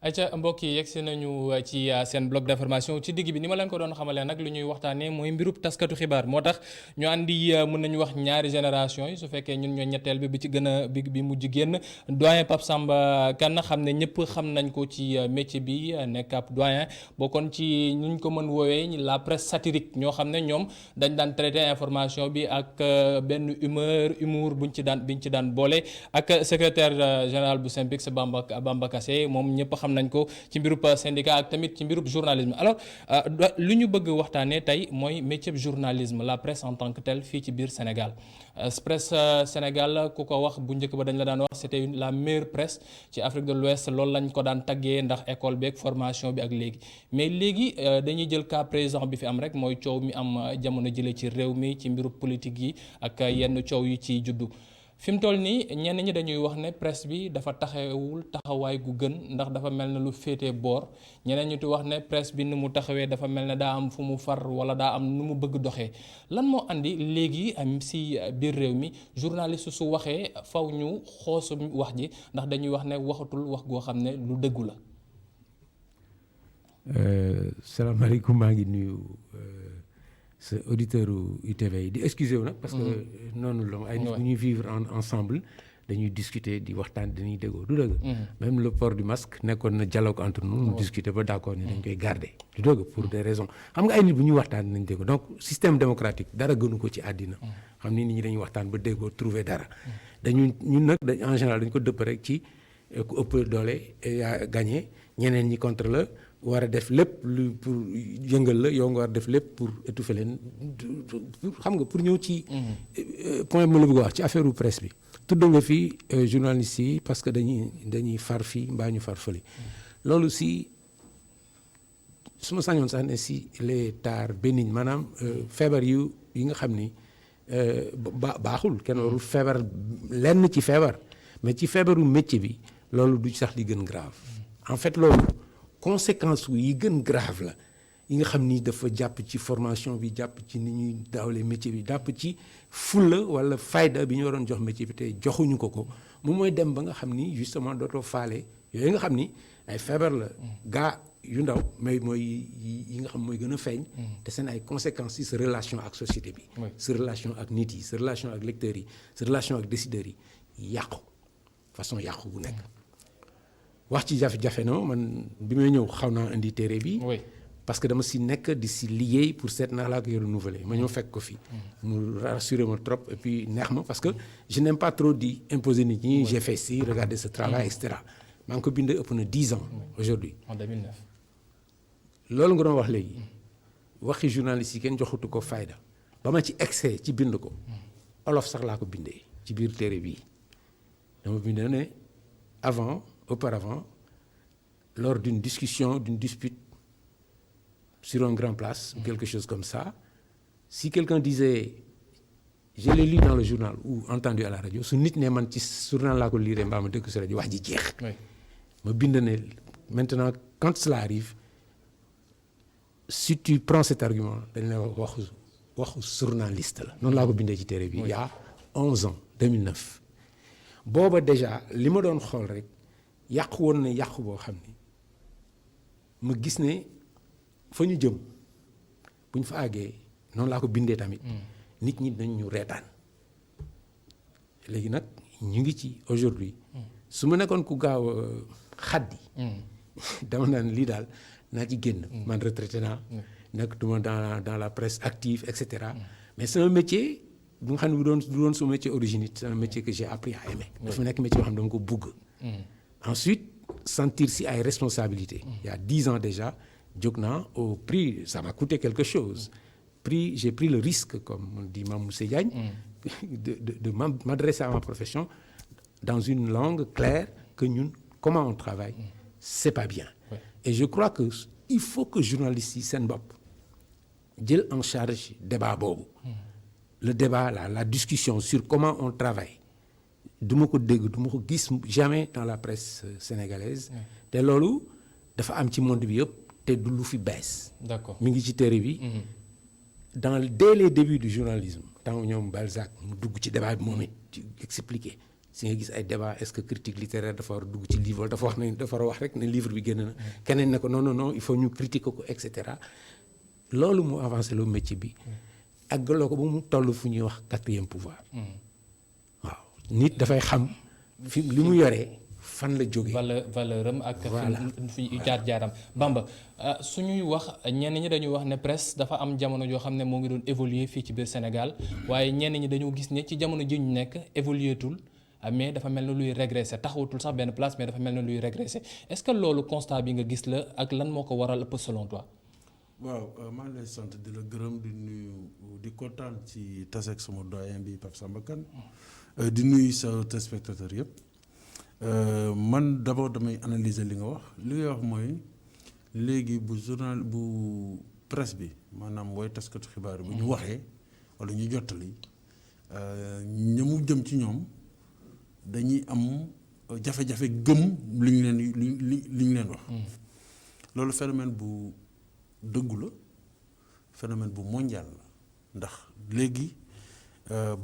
ayca mbokk yi yegsi nañu ci seen bloc d'information ci digg bi ni ma leen ko doon xamalee nag lu ñuy waxtaanee mooy mbirub taskatu xibaar moo tax ñu andi mën nañu wax ñaari génération yi su fekkee ñun ñoo ñetteel bi ci gën a bi mujj génn doyen Pape Samba Kane xam ne ñëpp xam nañ ko ci métier bi nekk ab doyen bokkoon ci ñu ko mën woowee la presse satirique ñoo xam ne ñoom dañ daan traité information bi ak benn humour biñ ci daan boole ak secrétaire général bu SYNPICS Bamba Kassé moom ñëpp xam nañ ko ci mbirub syndicat ak tamit ci mbirub journalisme alors lu ñu bëgg waxtaanee tey mooy métier journalisme la presse en tant que telle fii ci biir Sénégal presse Sénégal ku ko wax bu njëkk ba dañ la daan wax c'était la meilleure presse ci Afrique de l'Ouest loolu lañ ko daan taggee ndax école beeg formation bi ak léegi mais léegi dañuy jël cas présent bi fi am rek mooy coow mi am jamono jële ci réew mi ci mbirub politique yi ak yenn coow yi ciy juddu. fi mu toll nii ñenn ñi dañuy wax ne presse bi dafa taxawul taxawaay gu gën ndax dafa mel ne lu féetee boor ñeneen ñi di wax ne presse bi ni mu taxawee dafa mel ne daa am fu mu far wala daa am nu mu bëgg doxee lan moo andi léegi am si biir réew mi journaliste su waxee faw ñu xoosu wax ji ndax dañuy wax ne waxatul wax goo xam ne lu dëggu la. salaamaaleykum maa ngi nuyu sa auditeur UTV yi di excusé wu nag parce que noonu la ay nit bu ñuy vivre ensemble dañuy discuter di waxtaan dañuy déggoo du dëgg même le port du masque nekkoon na dialogue entre nous ñu discuter ba d'accord ni dañ koy garder du dëgg pour des raisons xam nga ay nit bu ñuy waxtaan dinañ déggoo donc système démocratique dara gënu ko ci àddina xam ni nit ñi dañuy waxtaan ba déggoo trouver dara ñun nag en général dañ ko dëpp rek ci ku ëpp doole yaa gagné ñeneen ñi contre la war a def lépp lu pour yëngal la yow nga war a def lépp pour étouffer leen xam nga pour ñëw ci point bi ma la bëgg a wax ci affaire u presse bi tudd nga fii journalistes yi parce que dañuy far fii mbaa ñu far fële loolu si su ma sañoon sax ne si les tares bénignes maanaam feebar yi nga xam ni baaxul kenn warul feebar lenn ci feebar mais ci feebaru métier bi loolu du sax li gën grave en fait loolu conséquences yi gën grave la yi nga xam ni dafa jàpp ci formation bi jàpp ci ni ñuy daawlee métier bi jàpp ci fulla wala fayda bi ñu waroon jox métier bi te joxuñu ko moom mooy dem ba nga xam ni justement dootoo faale yooyu nga xam ni ay feebar la gaa yu ndaw mais mooy yi nga xam mooy gën a feeñ te seen ay conséquences yi sa relation ak société bi sa relation ak nit yi sa relation ak lecteurs yi sa relation ak décideurs yi yàqu façon yàqu bu nekk wax ci jafe-jafe na man bi may ñëw xaw naa indi téere bi parce que dama si nekk di si liggéey pour seet naa laa koy renouveler ma ñëw fekk ko fi mu rassuré ma trop et puis neex ma parce que je n'aime pas trop di imposer nit ñi j'ai fait ci regardez ce travail et cetera maa ngi ko bind ëpp na 10 ans aujourd'hui en 2009 loolu nga doon wax léegi waxi journaliste yi kenn joxutu ko fayda ba ma ci excès ci bind ko olof sax laa ko bindee ci biir téere bii dama bind ne auparavant, lors d'une discussion, d'une dispute sur un grand place, ou quelque chose comme ça, si quelqu'un disait, je l'ai lu dans le journal ou entendu à la radio, su nit ne man ci journal laa ko lire mbaa ma dëkk si rajo wax ji jeex. ma bind ne maintenant quand cela arrive si tu prends cet argument dañ la waxu journaliste la noonu laa ko bindee ci téere bi il y a 11 ans 2009 booba déjà li ma doon xool rek yàqu woon na yàqu boo xam ni ma gis ne fa ñu jëm bu ñu fa àggee noonu laa ko bindee tamit nit ñi dañ ñu reetaan léegi nag ñu ngi ci aujourd'hui su ma nekkoon ku gaaw a xaddi dama naan lii daal naa ci génn man retraité naa nekkatuma dans la presse active et cetera mais sama métier bu nga xam ne du doon sama métier origine c'est un métier que j'ai appris à aimer dafa nekk métier boo xam ne dama ko bugg ensuite sentir si ay responsabilités il y a 10 ans déjà jóg naa au prix ça m'a coûté quelque chose j'ai pris le risque comme dit Mame Moussé Diagne de m'adresser à ma profession dans une langue claire que ñun comment on travaille c'est pas bien et je crois que il faut que journalistes yi seen bopp jël en charge débat boobu le débat la discussion sur comment on travaille du ma ko dégg du ma ko gis jamais dans la presse sénégalaise te loolu dafa am ci monde bi yëpp te du lu fi bees d'accord mi ngi ci téere bi dès les débuts du journalisme tant ñoom Balzac mu dugg ci débat bi moom it expliquer si nga gis ay débat est-ce que critique littéraire dafa war a dugg ci livre wala dafa war a wax rek ne livre bi génn na keneen ne ko non il faut ñu critiquer ko et cetera loolu mu avancé loo métier bi àggaloo ko ba mu toll fu ñuy wax 4e pouvoir waaw nit dafay xam fi li mu yoree fan la jógee valeur am ak fi jaar-jaaram Bamba suñuy wax ñenn ñi dañuy wax ne presse dafa am jamono joo xam ne moo ngi doon évoluer fii ci biir Sénégal waaye ñenn ñi dañoo gis ne ci jamono ji ñu nekk évoluer tul mais dafa mel ne luy régresser taxawatul sax benn place mais dafa mel ne luy régresser est-ce que loolu constat bi nga gis la ak lan moo ko waral ëpp selon toi. waaw maa ngi lay sant di la gërëm di nuyu di kontaan ci taseeg sama doyen bi Pape Samba Kane di nuyu sa téléspectateur yëpp man d'abord damay analyser li nga wax mooy léegi bu presse bi maanaam wooy taskatu xibaar bu ñu waxee wala ñu jottali ñamu jëm ci ñoom dañuy am jafe-jafe gëm li ñu leen wax loolu phénomène bu dëggu la phénomène bu mondial la ndax léegi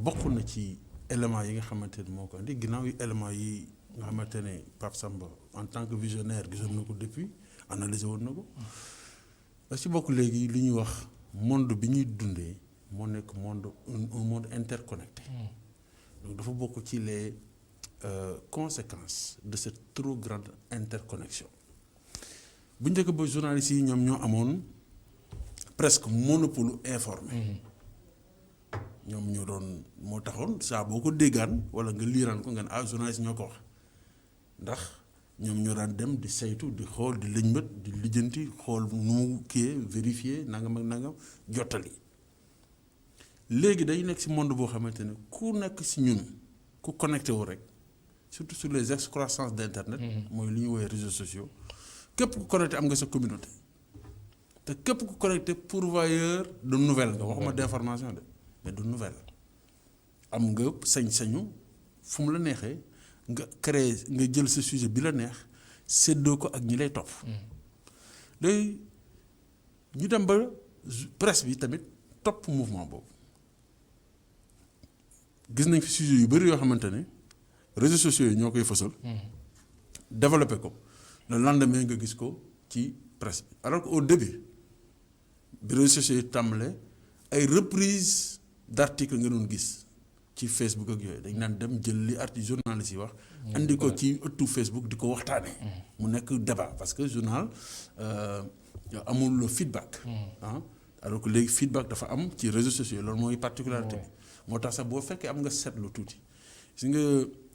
bokk na ci éléments yi nga xamante ne moo ko andi ginnaaw yi éléments yi nga xamante ne Pape Samba en tant que visionnaire gisoon na ko depuis analysé woon na ko da ci bokk léegi li ñuy wax monde bi ñuy dundee moo nekk un monde interconnecté donc dafa bokk ci les conséquences de cette trop grande interconnexion bu njëkk ba journalistes yi ñoom ñoo amoon presque monopole informé ñoom ñoo doon moo taxoon saa boo ko déggaan wala nga liiraan ko nga ne journaliste ñoo ko wax ndax ñoom ñoo daan dem di saytu di xool di lëñbët di lijjanti xool nu mu kii vérifier nangam ak nangam jottali léegi day nekk ci monde boo xamante ne ku nekk ci ñun ku connecté wu rek surtout sur les excroissances d'internet mooy li ñu woowee réseaux sociaux képp ku connecté am nga sa communauté te képp ku connecté pourvoyeur de nouvelles nga waxuma d'information de mais de nouvelles am nga sañ-sañu fu mu la neexee nga créer nga jël sa sujet bi la neex séddoo ko ak ñi lay topp léegi ñu dem ba presse bi tamit topp mouvement boobu gis nañ fi sujet yu bëri yoo xamante ne réseaux sociaux yi ñoo koy fësal développé ko le lendemain nga gis ko ci presse bi alors que au début bi réseaux sociaux yi tàmbalee ay reprise d'article nga doon gis ci Facebook ak yooyu dañ naan dem jël li journaliste yi wax andi ko ci ëttu Facebook di ko waxtaanee mu nekk débat parce que journal amul feedback alors que léegi feedback dafa am ci réseaux sociaux loolu mooy particularité bi moo tax sax boo fekkee am nga seetlu tuuti si nga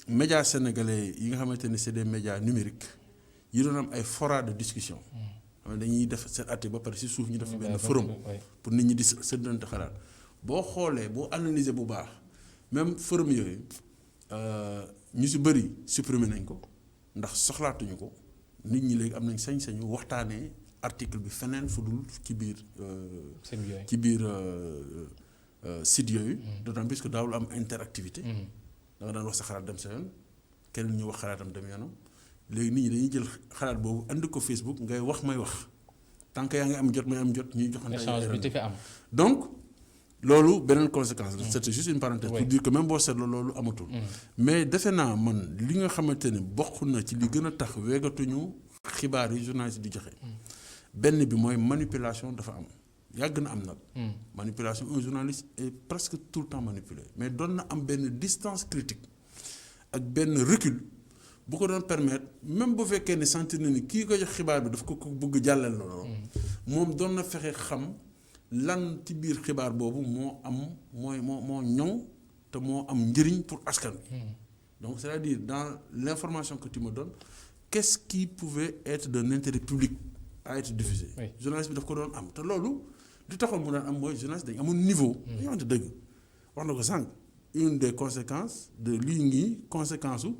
médias sénégalais yi nga xamante ne c'est des médias numériques yi doon am ay fora de discussion xam ne dañuy def seen article ba pare si suuf ñu def benn forum pour nit ñi di sëddante xalaat boo xoolee boo analyser bu baax même forum yooyu ñu si bëri supprimer nañ ko ndax soxlaatuñu ko nit ñi léegi am nañ sañ-sañu waxtaanee article bi feneen fu dul ci biir site yooyu d'autant plus que daawul am interactivité da nga daan wax sa xalaat dem sa yoon kenn ñu wax xalaatam dem yoonam léegi nit ñi dañuy jël xalaat boobu andi ko Facebook ngay wax may wax tant que yaa ngi am jot may am jot ñuy joxante échange bi fi am donc loolu beneen conséquence la c'était juste une parenthèse pour dire que même boo seetloo loolu amatul mais defe naa man li nga xamante ne bokk na ci li gën a tax weegatuñu xibaar yi journaliste di joxe benn bi mooy manipulation dafa am yàgg na am nag manipulation un journaliste est presque tout le temps manipulé mais doon na am benn distance critique ak benn recul bu ko doon permettre même bu fekkee ne sentir na ni kii ko jox xibaar bi daf ko bëgg jàllale loolu moom doon na fexe xam lan ci biir xibaar boobu moo am moo ñoŋ te moo am njëriñ pour askan wi donc c'est-à-dire dans l'information que tu me donnes qu'est-ce qui pouvait être d'un intérêt public à être diffusé journaliste bi daf ko doon am te loolu li taxoon mu daan am mooy journaliste dañu amoon niveau dañu wante dëgg wax na ko sànq une des conséquences de lii ngi conséquence u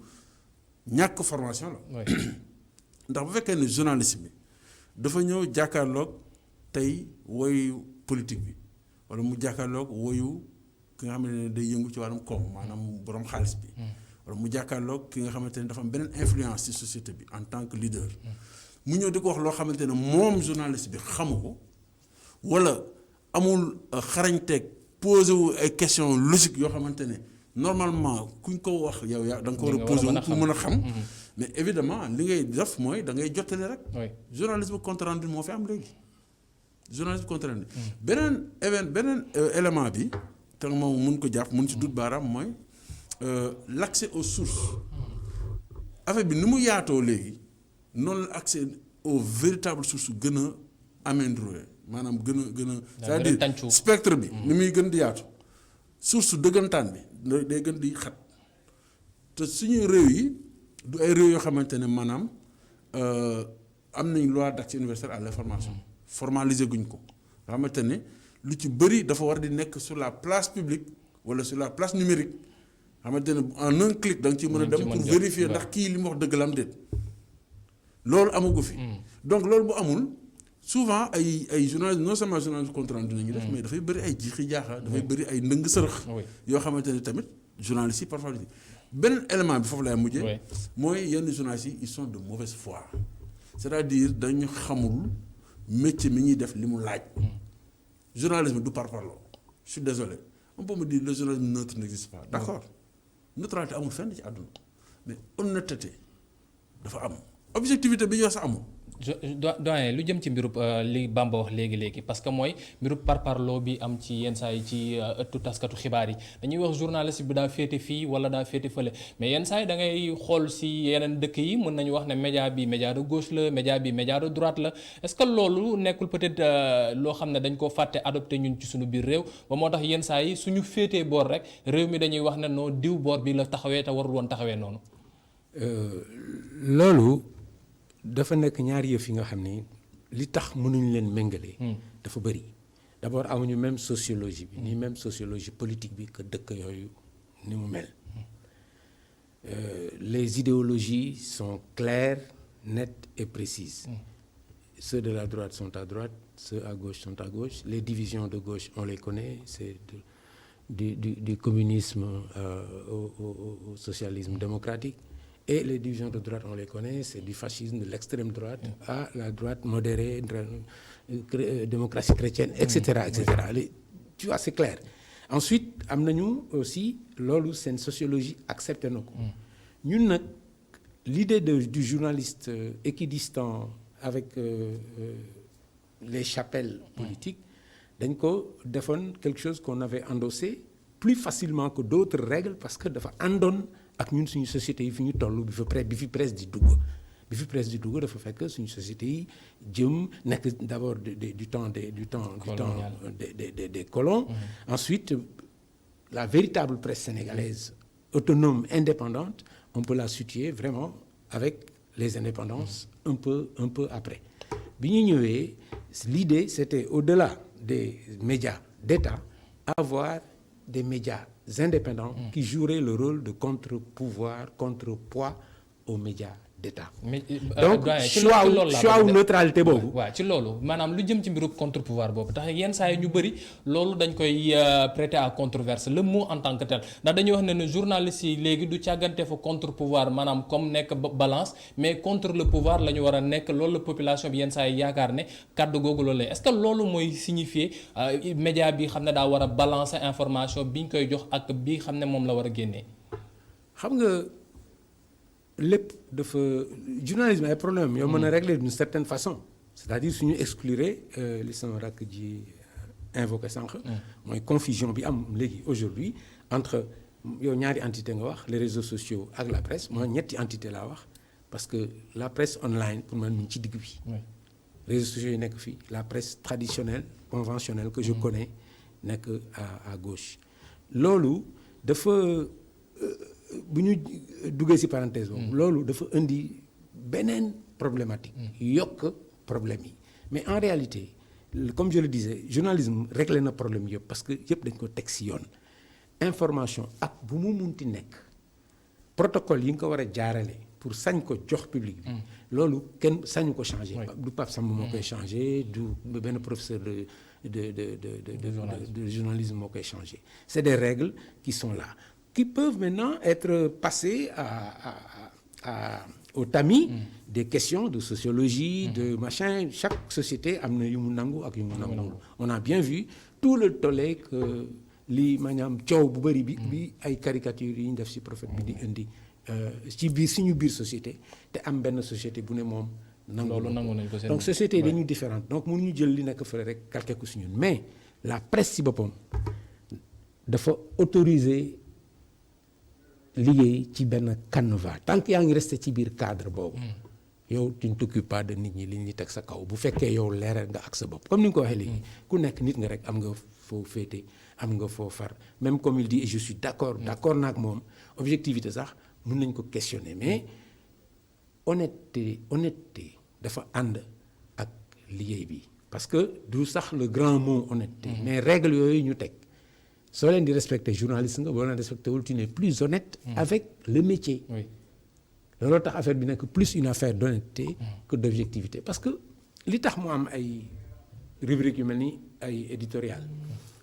ñàkk formation la ndax bu fekkee ne journaliste bi dafa ñëw jàkkaarloog tey woyu politique bi wala mu jàkkaarloog woyu ki nga xam ne day yëngu ci wàllum koom maanaam borom xaalis bi wala mu jàkkaarloog ki nga xamante ne dafa am beneen influence ci société bi en tant que leader mu ñëw di ko wax loo xamante ne moom journaliste bi xamu ko wala amul xarañteeg posé wu ay questions logiques yoo xamante ne normalement kuñ ko wax yow yaa da nga ko war a Di nga posé war a pour mën mën a xam. mais évidemment li ngay def mooy da ngay jottali rek. oui journalisme compte rendu moo fi am léegi journalisme compte rendu. beneen élément bi te moom mun ko jàpp mun ci dut baaraam mooy l'accès aux sources affaire bi ni mu yaatoo léegi noonu la accès aux véritables sources gën a améliorer maanaam gën a c'est-à-dire spectre bi ni muy gën di yaatu source dëggantaan bi day gën di xat te suñu réew yi du ay réew yoo xamante ne maanaam am nañ loi d'accès universel à l'information formalisé guñ ko nga xamante ne lu ci bëri dafa war di nekk sur la place publique wala sur la place numérique xamante ne en un clic da nga ciy mën a dem pour vérifier ndax kii li mu wax dëgg la am déet loolu amagu fi. donc loolu bu amul souvent ay journalistes non seulement journalistes compte rendu nañu def mais dafay bëri ay jiixi jaaxa dafay bëri ay ndëng sërëx yoo xamante ne tamit journalistes yi parfois beneen élément bi foofu laay mujjee mooy yenn journalistes yi ils sont de mauvaise foi c'est-à-dire dañu xamul métier mi ñuy def li mu laaj journalisme du parparloo je suis désolé on peut me dire le journalisme neutre n'existe pas d'accord neutralité amul fenn ci àdduna mais honnêteté dafa am objectivité bi ñuy wax sax amul. doyen lu jëm ci mbirub li Bamba wax léegi parce que mooy mbirub parparloo bi am ci yenn saa yi ci ëttu taskatu xibaar yi dañuy wax journaliste bi daa féete fii wala daa féete fële mais yenn saa yi da ngay xool si yeneen dëkk yi mën nañu wax ne média bi média de gauche la média bi média de droite la est-ce que loolu nekkul peut-être loo xam ne dañ koo fàtte adopté ñun ci suñu biir réew ba moo tax yenn saa yi suñu féetee boor rek réew mi dañuy wax ne noo diw boor bi la taxawee te warul woon taxawee noonu. loolu. dafa nekk ñaari yëf yi nga xam ni li tax mënuñ leen méngale. dafa bëri d'abord amuñu même sociologie bi ni même sociologie politique bi que dëkk yooyu ni mu mel. Les idéologies sont claires, nettes et précises. Ceux de la droite sont à droite, ceux à gauche sont à gauche. Les divisions de gauche, on les connaît, c'est du communisme au socialisme démocratique. Et les divisions de droite, on les connaît, c'est du fascisme, de l'extrême droite à la droite modérée, démocratie chrétienne, etc. etc. Tu vois, c'est clair. Ensuite, am nañu aussi loolu seen sociologie accepté na ko. ñun nag l'idée du journaliste équidistant avec les chapelles politiques dañ ko defoon quelque chose qu'on avait endossé plus facilement que d'autres règles parce que dafa àndoon ak ñun suñu société yi fi ñu toll bi fi presse di dugg dafa fekk suñu société yi jëm nekk d'abord du temps des colons. Ensuite la véritable presse sénégalaise autonome indépendante on peut la situer vraiment avec les indépendances un peu après bi ñu ñëwee l'idée c'était au-delà des médias d'État avoir des médias indépendants qui joueraient le rôle de contre-pouvoir, contrepoids aux médias d'État. Donc choix wu neutralité boobu. waaw ci loolu maanaam lu jëm ci mbiru contre-pouvoir boobu tax yenn saa yi ñu bëri loolu dañ koy prêter à controverse le mot en tant que tel ndax dañuy wax ne journalistes yi léegi du càggante fa contre-pouvoir maanaam comme nekk balance mais contre le pouvoir la ñu war a nekk loolu la population bi yenn saa yi yaakaar ne kàddu googu loolu la est-ce que loolu mooy signifier média bi xam ne daa war a balancer information bi ñu koy jox ak bi xam ne moom la war a génnee. xam nga. lépp dafa journalisme ay problème yow mën a régler d'une certaine façon c'est-à-dire suñu exclure li sama rakk ji invoqué sànq mooy confusion bi am léegi aujourd'hui entre yow ñaari entité nga wax les réseaux sociaux ak la presse mooy ñetti entité laa wax parce que la presse online pour man mi ngi ci digg bi réseaux sociaux yi nekk fii la presse traditionnelle conventionnelle que je connais nekk à gauche loolu dafa bu ñu duggee ci parenthèse boobu loolu dafa indi beneen problématique yokk problème yi mais en réalité comme je le disais journalisme réglé na problème yëpp parce que yëpp dañ ko teg ci yoon information ak bu mu munti nekk protocole yi nga ko war a jaarale pour sañ ko jox public bi loolu kenn sañu ko changer du Pape Samba moo koy changer du benn professeur de journalisme moo koy changer c'est des règles qui sont là qui peuvent maintenant être passées au tamis des questions de sociologie, de machin. Chaque société a yu mu nangu ak yu mu nangu. On a bien vu tout le tollé que li maanaam coow bu bëri bi ay caricatures yi ñu def ci prophète bi di indi ci biir suñu biir société te am benn société bu ne moom loolu nangu nañ ko seen donc société yi dañuy différente donc mënuñu jël li nekk fële rek calqué ko si ñun mais la presse ci boppam dafa autoriser liggéey ci benn canevas tant que yaa ngi resté ci biir cadre boobu yow tu ne t'occupes pas de nit ñi li ñuy teg sa kaw bu fekkee yow leeral nga ak sa bopp comme ni nga ko waxee léegi ku nekk nit nga rek am nga foo féete am nga foo far même comme il dit et je suis d'accord naag moom objectivité sax mun nañ ko questionner mais honnêteté dafa ànd ak liggéey bi parce que du sax le grand mot honnêteté mais règle yooyu ñu teg soo leen di respecter journaliste nga boo leen respecté wul tu n'es plus honnête avec le métier looloo tax affaire bi nekk plus une affaire d'honnêteté que d'objectivité parce que li tax mu am ay rubriques yu mel ni ay éditorial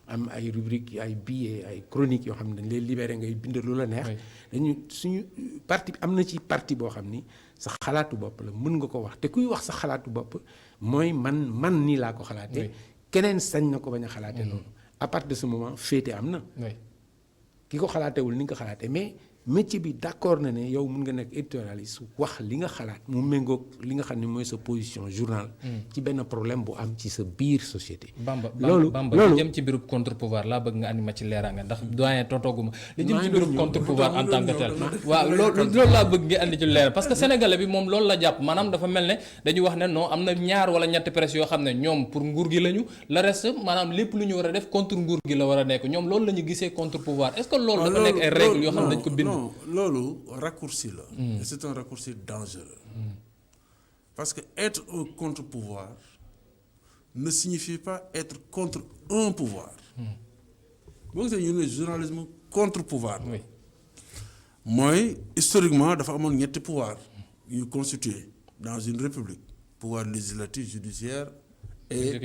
am ay rubriques ay billets ay chroniques yoo xam ne dañ lay libéré ngay bind lu la neex dañu suñu parti am na ci parti boo xam ni sa xalaatu bopp la mën nga ko wax te kuy wax sa xalaatu bopp mooy man nii laa ko xalaatee keneen sañ na ko bañ a xalaatee noonu à partir de ce moment féete am na ki ko xalaatewul ni nga ko xalaatee mais métier bi d'accord na ne yow mun nga nekk éditorialiste wax li nga xalaat mu méngoog li nga xam ne mooy sa position journal ci benn problème bu am ci sa biir société loolu li jëm ci mbirum contre pouvoir laa bëgg nga andi ma ci leeraanga ndax doyen tontooguma li jëm ci mbirum contre pouvoir en tant que tel waaw loolu laa bëgg nga andi ci leer parce que sénégalais bi moom loolu la jàpp maanaam dafa mel ne dañuy wax ne non am na ñaar wala ñetti presse yoo xam ne ñoom pour nguur gi lañu le reste maanaam lépp lu ñu war a def contre nguur gi la war a nekk ñoom loolu la ñu gisee contre pouvoir est-ce que loolu dafa nekk ay règles yoo xam ne dañ ko bind non loolu raccourci la. Et c'est un raccourci dangereux. Parce que être un contre-pouvoir ne signifie pas être contre un pouvoir. boo gisee ñu ne journalisme contre-pouvoir. mooy historiquement dafa amoon ñetti pouvoir yu constitué dans une république pouvoir législatif judiciaire et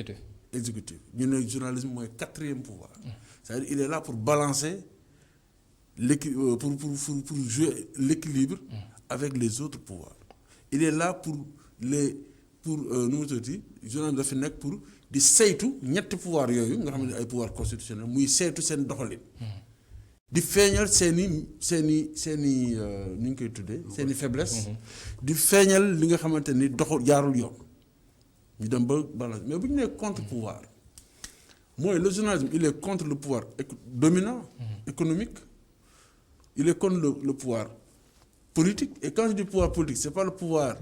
exécutif ñu ne journalisme mooy quatrième pouvoir. C'est-à-dire il est là pour balancer. Pour jouer l'équilibre avec les autres pouvoirs. Il est là pour nu mu tuddati journalisme dafa nekk pour di saytu ñetti pouvoir yooyu nga xam ne ay pouvoir constitutionnel muy saytu seen doxalin. di feeñal seeni nu ñu koy tuddee seeni faiblesse. di feeñal li nga xamante ni jaarul yoon. ñu dem ba balance mais bu ñu nee contre pouvoir mooy le journalisme il est contre le pouvoir dominant économique. Il est contre le pouvoir politique. Et quand je dis pouvoir politique, ce n'est pas le pouvoir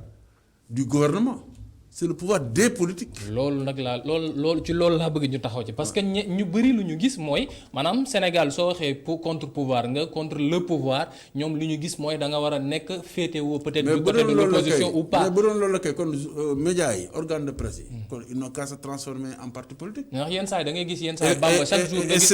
du gouvernement, c'est le pouvoir des politiques. loolu nag loolu ci loolu laa bëgg ñu taxaw ci parce que ñu bëri lu ñu gis mooy maanaam Sénégal soo waxee contre pouvoir nga contre le pouvoir ñoom lu ñu gis mooy da nga war a nekk féetewoo peut-être du côté de l'opposition ou pas. mais bu doon loolu la kay kon médias yi organes de presse yi. kon ils n'ont qu'à se transformer en parti politique. ndax yenn saa yi da ngay gis yenn saa yi Bamba chaque jour nga gis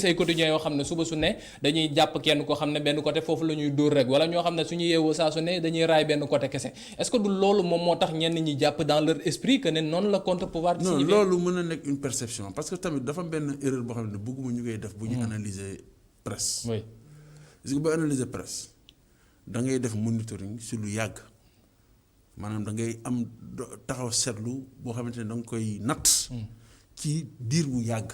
ay quotidiens yoo xam ne suba su ne dañuy jàpp kenn koo xam ne benn côté foofu la ñuy dóor rek wala ñoo xam ne suñu yeewoo saa su ne dañuy raay benn côté kese est-ce que du loolu moom moo tax ñenn ñi jàpp dans leur esprit que ne noonu la contre pouvoir di signifier. non loolu mën na nekk une perception parce que tamit dafa benn erreur boo xam ne bëgguma ñu koy def bu ñu analyser presse. oui parce que boo analyser presse da ngay def monitoring sur lu yàgg maanaam da ngay am taxaw seetlu boo xamante ne da nga koy natt. ci diir bu yàgg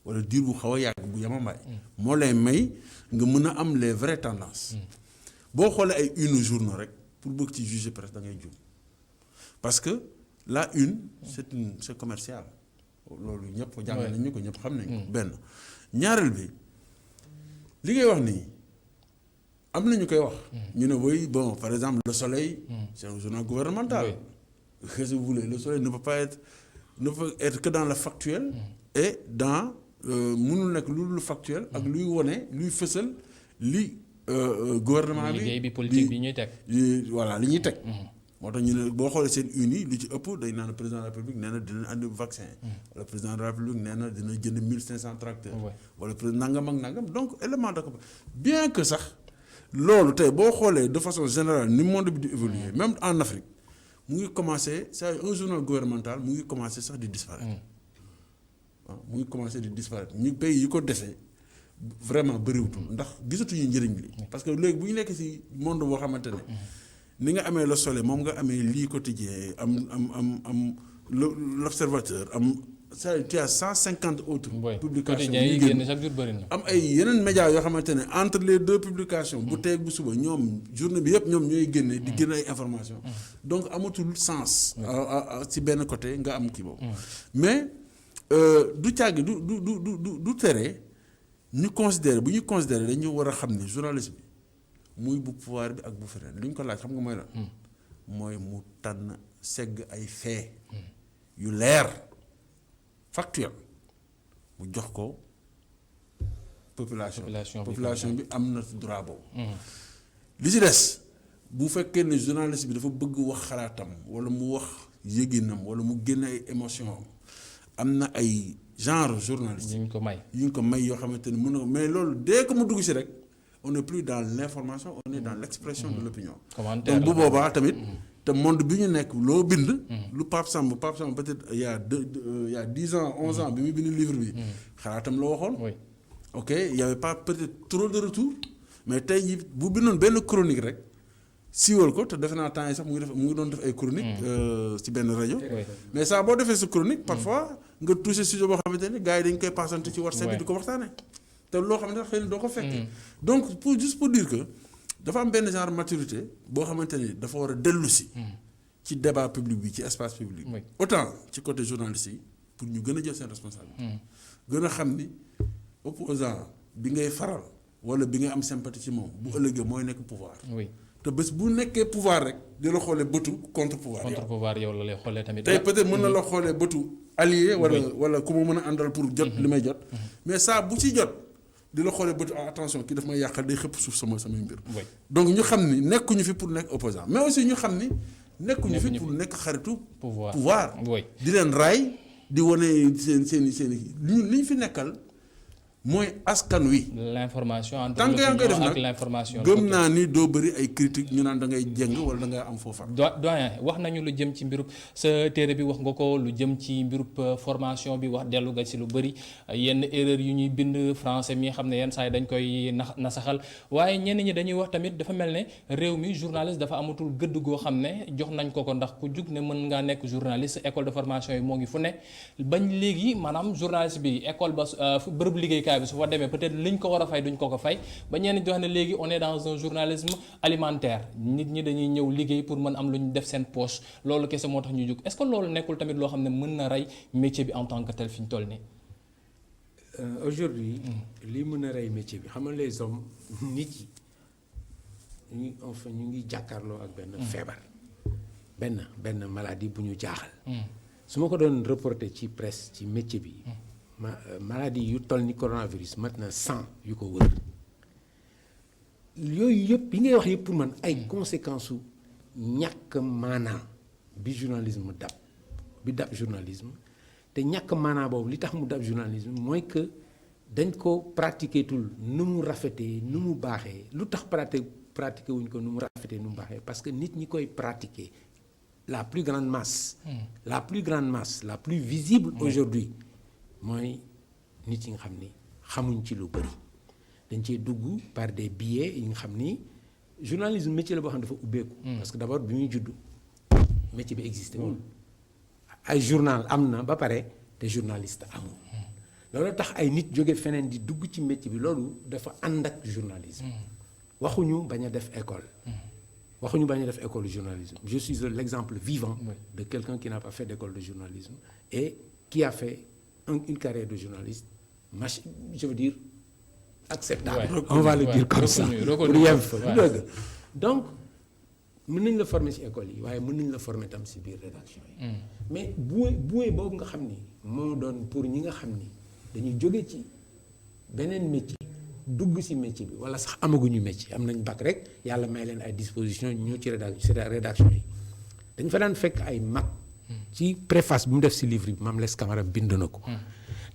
wala diir bu xaw a yàgg bu yamambaay. moo lay may nga mën a am les vraies tendances. boo xoolee ay une journaux rek pour bëgg ci juger presse da ngay juum. parce que la une c'est commercial loolu ñëpp jàngal nañu ko ñëpp xam nañ ko benn ñaareel bi li ngay wax nii am na ñu koy wax ñu ne oui bon par exemple le Soleil c'est un journal gouvernemental qu'est-ce que vous voulez le Soleil ne peut être que dans le factuel et dans mënul nekk lu factuel ak luy wone luy fësal li gouvernement bi liggéey bi politique bi ñuy teg voilà li ñuy teg moo tax ñu ne boo xoolee seen uni lu ci ëpp dañ naan président de la République nee na dina andi vaccin wala président de la République nee na dina jënd 1500 tracteurs wala président nangam ak nangam donc élément de bien que sax loolu tey boo xoolee de façon générale ni monde bi di évoluer même en Afrique mu ngi commencé c'est un journal gouvernemental mu ngi commencé sax di disparaître waaw mu ngi commencé di disparaître ñu pays yi ko defee vraiment bëriwutul ndax gisatuñu njëriñ li parce que léegi bu ñu nekk ci monde boo xamante ne ni nga amee le Soleil moom nga amee lii quotidien am l'observateur am ça tu as 150 autres publications quotidien yi génn chaque jour bëri na. am ay yeneen médias yoo xamante ne entre les deux publications bu tey bu suba ñoom journée bi yëpp ñoom ñooy génne di génne ay informations donc amatul sens ci benn côté nga am kii boobu mais du càgg du tere ñu considérer bu ñu considérer dañu war a xam ne journaliste bi muy bu pouvoir bi ak bu feneen li ñu ko laaj xam nga mooy la mooy mu tànn segg ay fait yu leer factuel mu jox ko population bi am na droit boobu li ci des bu fekkee ne journaliste bi dafa bëgg wax xalaatam wala mu wax yëginam wala mu génne ay émotion am na ay genre journaliste yu ñu ko may yoo xamante ne mën na ko mais loolu dès que mu dugg si rek on n'est plus dans l'information on est dans l'expression de l'opinion donc bu boobaa tamit te monde bi ñu nekk loo bind lu Pape Samba peut-être il y a 10 ans 11 ans bi muy bind livre bi xalaatam la waxoon ok il y avait pas peut-être trop de retour mais tey jii bu bindoon benn chronique rek siiwal ko te defe naa temps yi sax mu ngi doon def ay chronique ci benn rajo mais ça boo defee sa chronique parfois nga touché sujet boo xamante ne gars yi dañ koy passante ci WhatsApp bi di ko waxtaane te loo xamante ne xëy na doo ko fekkee donc juste pour dire que dafa am benn genre maturité boo xamante ni dafa war a dellu si ci débat public bi ci espace public autant ci côté journaliste yi pour ñu gën a jël seen responsabilité gën a xam ni opposant bi ngay faral wala bi ngay am sympathie ci moom bu ëllëgee mooy nekk pouvoir te bés bu nekkee pouvoir rek di la xoolee bëtu contre pouvoir yow la lay xoolee tamit tey peut-être mën na la xoolee bëtu allié wala ku ma mën a àndal pour jot li may jot mais saa bu ci jot di la xoolee bëtu attention kii daf may yàqal day xëpp suuf samay mbir donc ñu xam ni nekkuñu fi pour nekk opposant mais aussi ñu xam ni nekkuñu fi pour nekk xaritu pouvoir di leen raay di wane seen li ñu fi nekkal mooy askan wi. l'information entre tant que yaa ngi koy def nag l'information gëm naa ni doo bëri ay critiques ñu naan da ngay jëng wala da ngay am foofa. doyen wax nañu lu jëm ci mbirub sa téere bi wax nga ko lu jëm ci mbirub formation bi wax dellu nga ci lu bëri yenn erreur yu ñuy bind français mi xam ne yenn saa yi dañ koy nasaxal waaye ñenn ñi dañuy wax tamit dafa mel ne réew mi journaliste dafa amatul gëdd goo xam ne jox nañ ko ndax ku jug ne mën ngaa nekk journaliste école de formation yi moo ngi fu ne bañ léegi maanaam journaliste bi école ba bërëb liggéeykaay bi su fa demee peut-être liñ ko war a fay duñ ko fay ba ñenn di wax ne léegi on est dans un journalisme alimentaire nit ñi dañuy ñëw liggéey pour mën am lu ñu def seen poche loolu kese moo tax ñu jóg est-ce que loolu nekkul tamit loo xam ne mën na rey métier bi en tant que tel fi ñu toll nii. Aujourd'hui lii mën a rey métier bi xam nga les hommes nit yi ñu ngi jàkkaarloo ak benn feebar benn maladie bu ñu jaaxal. su ma ko doon reporter ci presse ci métier bi. maladie yu toll ni coronavirus mat na 100 yu ko wër yooyu yëpp yi ngay wax yëpp pour man ay conséquences su ñàkk maanaa bi journalisme dab journalisme te ñàkk maanaa boobu li tax mu dab journalisme mooy que dañ ko pratiquer tul nu mu rafetee nu mu baaxee lu tax pratiquer wuñ ko nu mu rafetee nu mu baaxee parce que nit ñi koy pratiquer la plus grande masse la plus visible aujourd'hui mooy nit yi nga xam ni xamuñ ci lu bëri dañ cee dugg par des biais yi nga xam ni journalisme métier la boo xam ne dafa ubbeeku. parce que d'abord bi muy juddu métier bi existé wul ay journal am na ba pare te journaliste amul. loolu tax ay nit jóge feneen di dugg ci métier bi loolu dafa ànd ak journalisme. waxuñu bañ a def école. waxuñu bañ a def école de journalisme je suis l'exemple vivant de quelqu'un qui n'a pas fait d'école de journalisme et qui a fait une carrière de journaliste je veux dire acceptable. on va le dire comme ça pour yem fa dëgg donc mën nañ la former ci école yi waaye mën nañ la former tam ci biir rédaction yi mais buwe boobu nga xam ni moo doon pour ñi nga xam ni dañuy jóge ci beneen métier dugg ci métier bi wala sax amaguñu métier am nañ bac rek yàlla may leen ay dispositions ñoo ci rédaction yi dañ fa daan fekk ay mag ci préface bu mu def ci livre bi Mame Less Camara bind na ko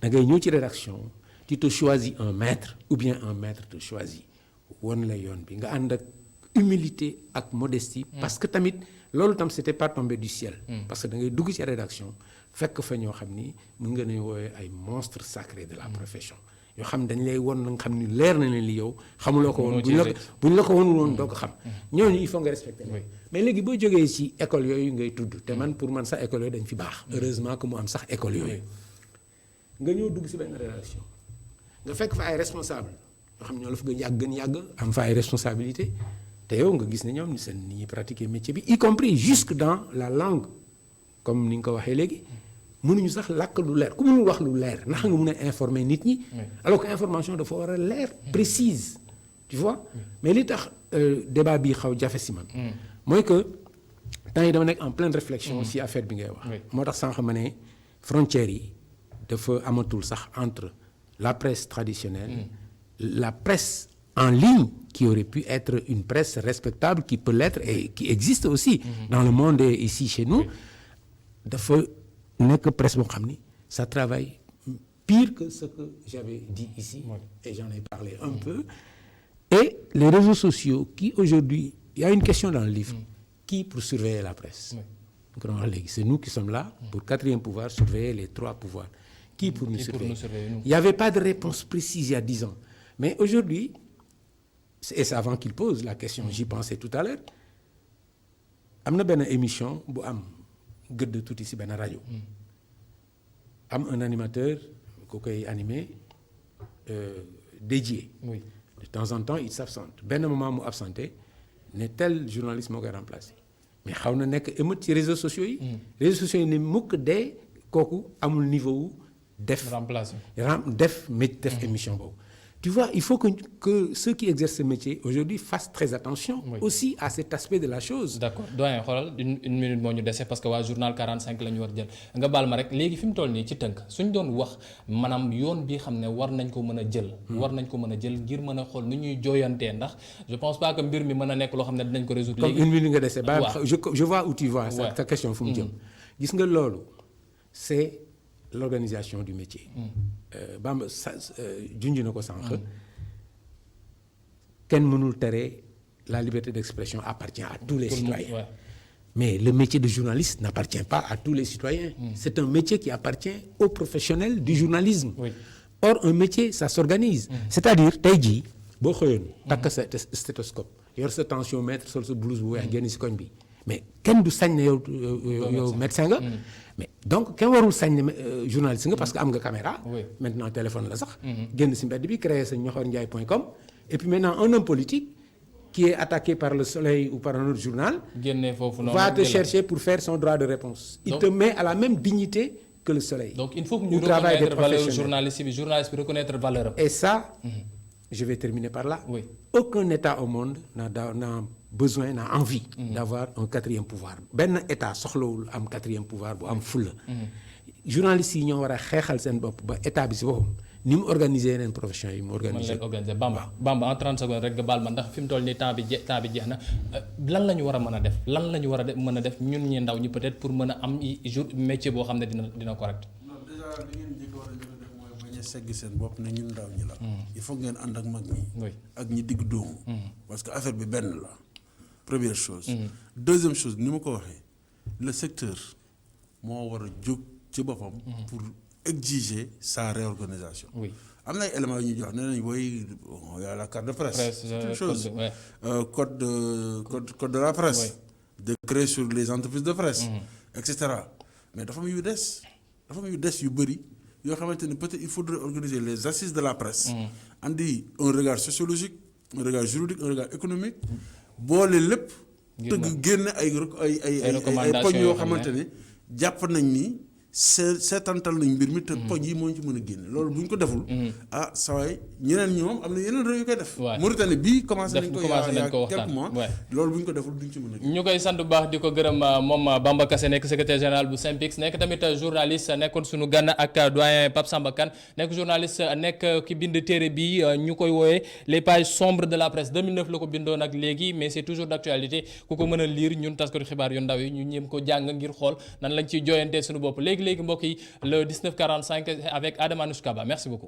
da ngay ñëw ci rédaction tu te choisis un maître ou bien un maître te choisit won la yoon bi nga ànd ak humilité ak modestie parce que tamit loolu tam c'était pas tombé du ciel parce que da ngay dugg ci rédaction fekk fa ñoo xam ni mën nga ne woowee ay monstres sacrés de la profession yoo xam ne dañ lay won na nga xam ni leer na leen li yow xamuloo ko woon buñ la ko wonul woon doo ko xam ñooñu il faut nga respecter mais léegi boo jógee ci école yooyu ngay tudd te man pour man sax école yooyu dañ fi baax heureusement que mu am sax école yooyu nga ñëw dugg ci benn rédaction nga fekk fa ay responsable yoo xam ñoo la fa gën yàgg am fa ay responsabilité te yow nga gis ne ñoom seen ni ñuy pratiquer métier bi y compris jusque dans la langue comme ni nga ko waxee léegi mënuñu sax làkk lu leer ku mënul wax lu leer ndax nga mën a informer nit ñi alors que information dafa war a leer précise tu vois mais li tax débat bi xaw jafe si man mooy que temps yi dama nekk en pleine réflexion si affaire bi ngay wax moo tax sànq ma ne frontières yi dafa amatul sax entre la presse traditionnelle la presse en ligne qui aurait pu être une presse respectable qui peut l'être et qui existe aussi dans le monde et ici chez nous dafa nekk presse boo xam ni ça travaille pire que ce que j'avais dit ici et j'en ai parlé un peu et les réseaux sociaux qui aujourd'hui il y a une question dans le livre qui pour surveiller la presse c'est nous qui sommes là pour quatrième pouvoir surveiller les trois pouvoirs qui pour nous surveiller il n'y avait pas de réponse précise il y a 10 ans mais aujourd'hui et c'est avant qu'il pose la question j'y pensais tout à l'heure am na benn émission bu am gëdd tuuti ci benn rajo am un animateur ku koy animé dédié de temps en temps il s'absente benn moment mu absenté ne tel journaliste moo koy remplacé mais xaw na nekk émeute ci réseaux sociaux yi réseaux sociaux yi ne mukk dee kooku amul niveau wu def émission boobu tu vois il faut que ceux qui exercent ce métier aujourd'hui fassent très attention aussi à cet aspect de la chose. d'accord doyen xoolal une minute moo ñu dese parce que waa journal 45 la ñu war jël nga baal ma rek léegi fi mu toll nii ci tënk suñ doon wax maanaam yoon bi xam ne war nañ ko mën a jël. war nañ ko mën a jël ngir mën a xool nu ñuy jooyantee ndax je pense pas que mbir mi mën a nekk loo xam ne dinañ ko résoudre. léegi comme une minute nga dese. waaw je vois où tu vois. sa question fu mu jëm. gis nga loolu c'est l'organisation du métier. Bamba junj na ko sànq. kenn mënul tere la liberté d'expression appartient à tous les citoyens. Mais le métier de journaliste n'appartient pas à tous les citoyens. C'est un métier qui appartient aux professionnels du journalisme. Or un métier ça s'organise. C'est-à-dire tey jii boo xëyoon takk sa stéthoscope yor sa tensiomètre sol sa blouse bu weex génn ci koñ bi mais kenn du sañ ne yow médecin nga. mais donc kenn warul sañ ne journaliste nga parce que am nga caméra. maintenant téléphone la sax. génn ci mbedd bi créer sa ñoxorndiaye.com et puis maintenant un homme politique qui est attaqué par Le Soleil ou par un autre journal va te chercher pour faire son droit de réponse. Il te met à la même dignité que Le Soleil. Donc il faut que nous reconnaître valeur journaliste bi reconnaître valeur. Et ça, je vais terminer par là. Aucun État au monde n'a envie d'avoir un quatrième pouvoir. Benn État soxlawul am quatrième pouvoir bu am fulla. Journalistes yi ñoo war a xeexal seen bopp ba État bi ci boppam ni mu organiser yeneen profession yi mu organiser. Bamba en 30 secondes rek nga baal ma ndax fi mu toll nii temps bi jeex na lan la ñu war a mën a def lan la ñu war a mën a def ñun ñi ndaw ñi peut-être pour mën a am métier boo xam ne dina correct. non déjà li ngeen njëkk war a def mooy bañ a segg seen bopp ne ñun ndaw ñi la. il faut ngeen ànd ak mag ñi. ak ñi digg dóomu. parce que affaire bi benn la première chose. deuxième chose ni ma ko waxee le secteur moo war a jóg ci boppam. pour exiger sa réorganisation. am na ay éléments yu ñuy jox nee nañu booy y a la carte de presse. c'est une chose code de la presse. décret sur les entreprises de presse. et cetera mais dafa am yu des yu bëri yoo xamante ni peut-être il faudrait organiser les assises de la presse. andi un regard sociologique un regard juridique un regard économique. boole lépp. tëgg génne ay poñ yoo xamante ni jàpp nañ ni. seetantal nañ mbir mi te poñ yi moo ñu ci mën a génne loolu bu ñu ko deful. saway ñeneen ñi moom am na yeneen réew yu koy def. Mauritanie bii commencé nañ ko il y a quelques mois loolu bu ñu ko deful duñ ci mën a génne. ñu koy sant bu baax di ko gërëm moom Bamba Kassé nekk secrétaire général bu SYNPICS nekk tamit journaliste nekkoon suñu gan ak doyen Pape Samba Kane nekk journaliste nekk ki bind téere bi ñu koy wooyee les pages sombres de la presse 2009 la ko bindoon ak léegi mais c'est toujours d'actualité ku ko mën a lire ñun taskatu xibaar yu ndaw yi ñu ñeem ko jàng ngir xool nan lañ ciy jooyantee suñu bopp léegi mbokk yi le 19:45 avec Adama Anouchka Ba merci beaucoup.